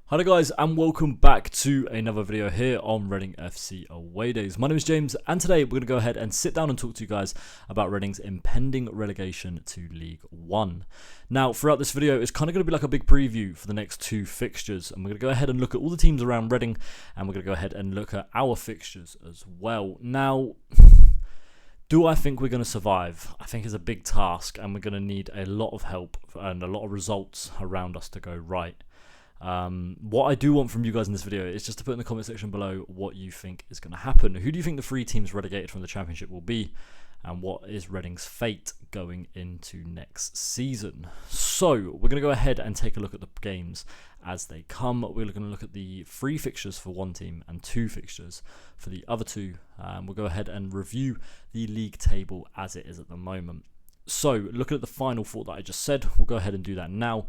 Hi guys, and welcome back to another video here on Reading FC Away Days. My name is James, and today we're going to go ahead and sit down and talk to you guys about Reading's impending relegation to League One. Now, throughout this video, it's kind of going to be like a big preview for the next two fixtures, and we're going to go ahead and look at all the teams around Reading, and we're going to go ahead and look at our fixtures as well. Now, do I think we're going to survive? I think it's a big task, and we're going to need a lot of help and a lot of results around us to go right. What I do want from you guys in this video is just to put in the comment section below what you think is going to happen. Who do you think the three teams relegated from the Championship will be, and what is Reading's fate going into next season? So we're going to go ahead and take a look at the games as they come. We're going to look at the 3 fixtures for one team and 2 fixtures for the other two. We'll go ahead and review the league table as it is at the moment. So looking at the final thought that I just said, we'll go ahead and do that now.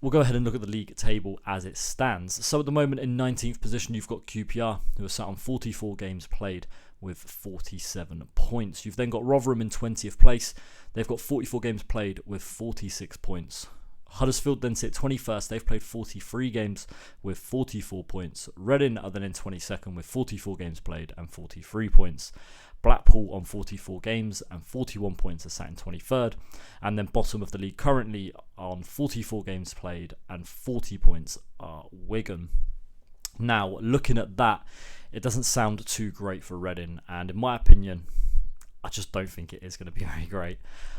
We'll go ahead and look at the league table as it stands. So at the moment in 19th position, you've got QPR, who are sat on 44 games played with 47 points. You've then got Rotherham in 20th place. They've got 44 games played with 46 points. Huddersfield then sit 21st. They've played 43 games with 44 points. Reading are then in 22nd with 44 games played and 43 points. Blackpool on 44 games and 41 points are sat in 23rd. And then bottom of the league currently on 44 games played and 40 points are Wigan. Now, looking at that, it doesn't sound too great for Reading. And in my opinion, I just don't think it is going to be very great.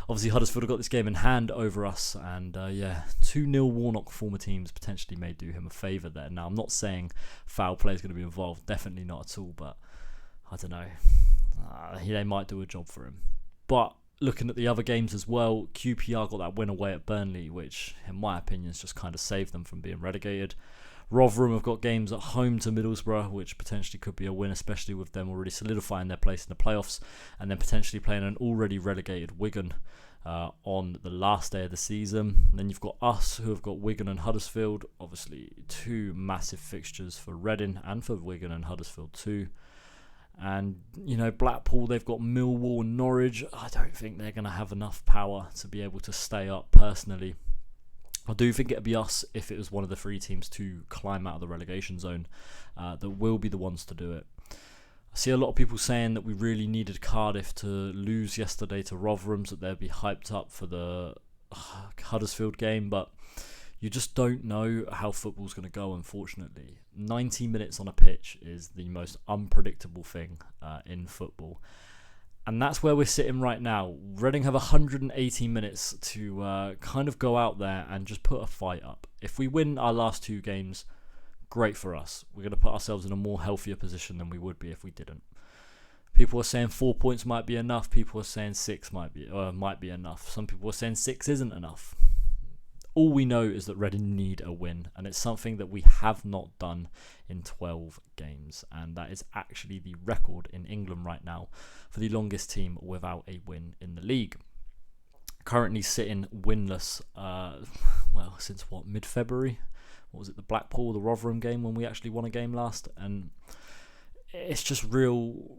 Obviously, Huddersfield have got this game in hand over us. And 2-0 Warnock former teams potentially may do him a favour there. Now, I'm not saying foul play is going to be involved. Definitely not at all. But I don't know. They might do a job for him. But looking at the other games as well, QPR got that win away at Burnley, which in my opinion has just kind of saved them from being relegated. Rotherham have got games at home to Middlesbrough, which potentially could be a win, especially with them already solidifying their place in the playoffs, and then potentially playing an already relegated Wigan on the last day of the season. And then you've got us, who have got Wigan and Huddersfield, obviously 2 massive fixtures for Reading and for Wigan and Huddersfield too. And, Blackpool, they've got Millwall and Norwich. I don't think they're going to have enough power to be able to stay up, personally. I do think it'd be us if it was one of the 3 teams to climb out of the relegation zone that will be the ones to do it. I see a lot of people saying that we really needed Cardiff to lose yesterday to Rotherham, so that they'd be hyped up for the Huddersfield game, but you just don't know how football's going to go, unfortunately. 90 minutes on a pitch is the most unpredictable thing in football. And that's where we're sitting right now. Reading have 180 minutes to kind of go out there and just put a fight up. If we win our last 2 games, great for us. We're going to put ourselves in a more healthier position than we would be if we didn't. People are saying 4 points might be enough. People are saying 6 might be enough. Some people are saying 6 isn't enough. All we know is that Reading need a win, and it's something that we have not done in 12 games, and that is actually the record in England right now for the longest team without a win in the league. Currently sitting winless, since mid-February? What was it, the Blackpool, the Rotherham game when we actually won a game last? And it's just real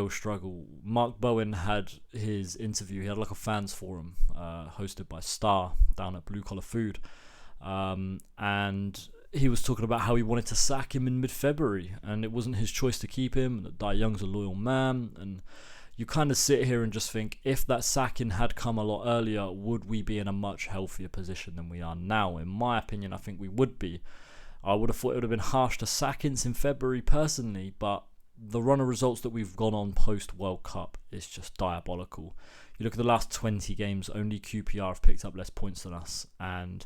struggle. Mark Bowen had his interview. He had like a fans forum hosted by Star down at Blue Collar Food, and he was talking about how he wanted to sack him in mid-February, and it wasn't his choice to keep him, and that Dai Young's a loyal man. And you kind of sit here and just think, if that sacking had come a lot earlier, would we be in a much healthier position than we are now? In my opinion, I think we would be. I would have thought it would have been harsh to sack him in February personally, but the run of results that we've gone on post-World Cup is just diabolical. You look at the last 20 games, only QPR have picked up less points than us. And,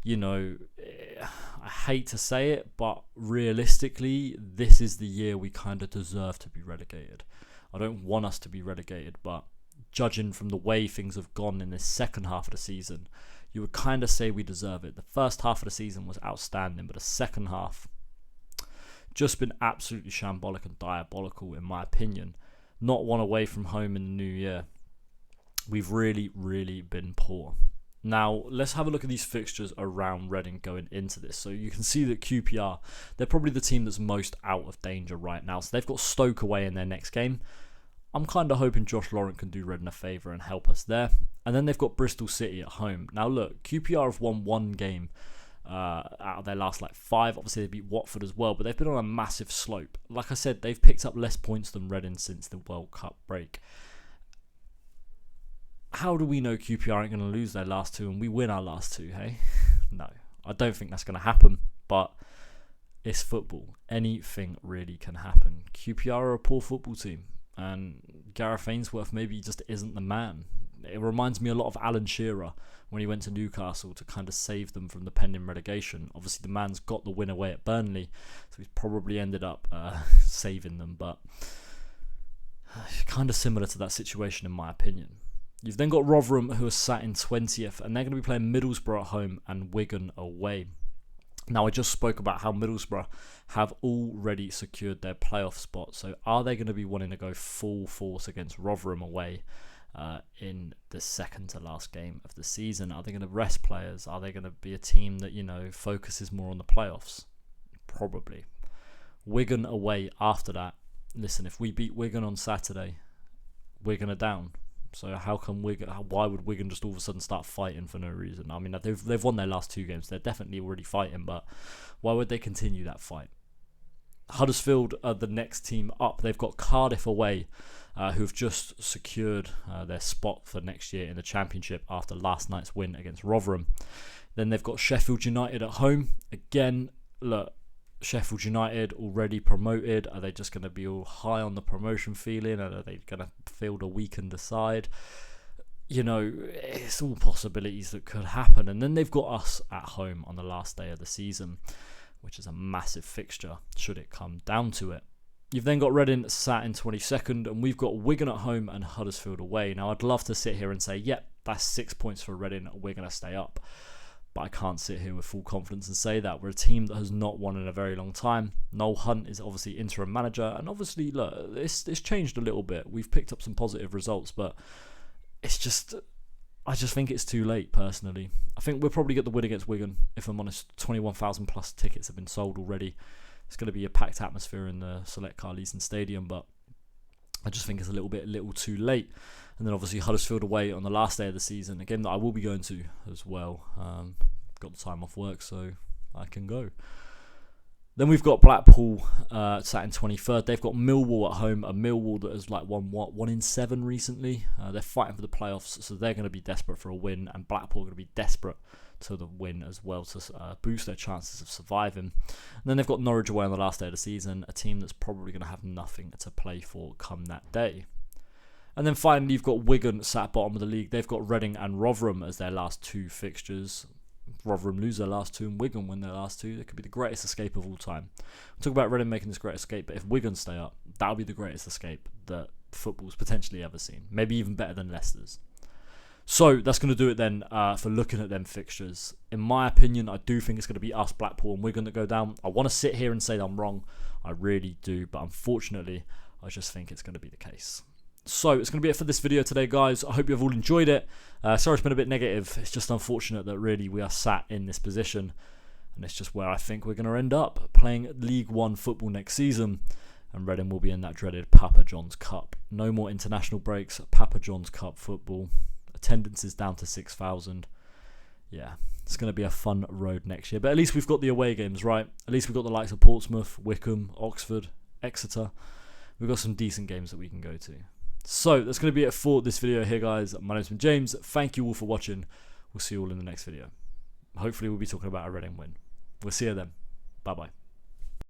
I hate to say it, but realistically, this is the year we kind of deserve to be relegated. I don't want us to be relegated, but judging from the way things have gone in this second half of the season, you would kind of say we deserve it. The first half of the season was outstanding, but the second half just been absolutely shambolic and diabolical, in my opinion. Not one away from home in the new year. We've really been poor. Now, let's have a look at these fixtures around Reading going into this. So you can see that QPR, they're probably the team that's most out of danger right now. So they've got Stoke away in their next game. I'm kind of hoping Josh Laurent can do Reading a favour and help us there. And then they've got Bristol City at home. Now look, QPR have won 1 game out of their last like 5. Obviously they beat Watford as well, but they've been on a massive slope. Like I said, they've picked up less points than Reading since the World Cup break. How do we know QPR aren't going to lose their last 2 and we win our last 2, hey? No, I don't think that's going to happen, but it's football. Anything really can happen. QPR are a poor football team, and Gareth Ainsworth maybe just isn't the man. It reminds me a lot of Alan Shearer when he went to Newcastle to kind of save them from the pending relegation. Obviously, the man's got the win away at Burnley, so he's probably ended up saving them, but kind of similar to that situation in my opinion. You've then got Rotherham, who are sat in 20th, and they're going to be playing Middlesbrough at home and Wigan away. Now, I just spoke about how Middlesbrough have already secured their playoff spot, so are they going to be wanting to go full force against Rotherham away in the second to last game of the season? Are they going to rest players? Are they going to be a team that, focuses more on the playoffs? Probably. Wigan away after that. Listen, if we beat Wigan on Saturday, Wigan are down. So why would Wigan just all of a sudden start fighting for no reason? I mean, they've won their last 2 games. They're definitely already fighting, but why would they continue that fight? Huddersfield are the next team up. They've got Cardiff away, who've just secured their spot for next year in the Championship after last night's win against Rotherham. Then they've got Sheffield United at home. Again, look, Sheffield United already promoted. Are they just going to be all high on the promotion feeling? Are they going to field a weakened side? It's all possibilities that could happen. And then they've got us at home on the last day of the season, which is a massive fixture should it come down to it. You've then got Reading sat in 22nd, and we've got Wigan at home and Huddersfield away. Now, I'd love to sit here and say, yep, that's 6 points for Reading. We're going to stay up. But I can't sit here with full confidence and say that. We're a team that has not won in a very long time. Noel Hunt is obviously interim manager, and obviously, look, it's changed a little bit. We've picked up some positive results, but I just think it's too late, personally. I think we'll probably get the win against Wigan, if I'm honest. 21,000 plus tickets have been sold already. It's going to be a packed atmosphere in the Select Car Leeson Stadium, but I just think it's a little too late. And then obviously Huddersfield away on the last day of the season, a game that I will be going to as well. Got the time off work, so I can go. Then we've got Blackpool sat in 23rd. They've got Millwall at home, a Millwall that has won 1 in 7 recently. They're fighting for the playoffs, so they're going to be desperate for a win, and Blackpool are going to be desperate to the win as well to boost their chances of surviving. And then they've got Norwich away on the last day of the season, a team that's probably going to have nothing to play for come that day. And then finally, you've got Wigan sat bottom of the league. They've got Reading and Rotherham as their last 2 fixtures. Rotherham lose their last 2 and Wigan win their last 2. It could be the greatest escape of all time. We'll talk about Reading making this great escape, but if Wigan stay up, that'll be the greatest escape that football's potentially ever seen. Maybe even better than Leicester's. So that's going to do it then for looking at them fixtures. In my opinion, I do think it's going to be us, Blackpool and Wigan that go down. I want to sit here and say that I'm wrong. I really do, but unfortunately, I just think it's going to be the case. So it's going to be it for this video today, guys. I hope you have all enjoyed it. Sorry it's been a bit negative. It's just unfortunate that really we are sat in this position, and it's just where I think we're going to end up playing League One football next season, and Reading will be in that dreaded Papa John's Cup. No more international breaks, Papa John's Cup football. Attendance is down to 6,000. Yeah, it's going to be a fun road next year, but at least we've got the away games, right? At least we've got the likes of Portsmouth, Wycombe, Oxford, Exeter. We've got some decent games that we can go to. So that's going to be it for this video here, guys. My name's been James. Thank you all for watching. We'll see you all in the next video. Hopefully we'll be talking about a Reading win. We'll see you then. Bye bye.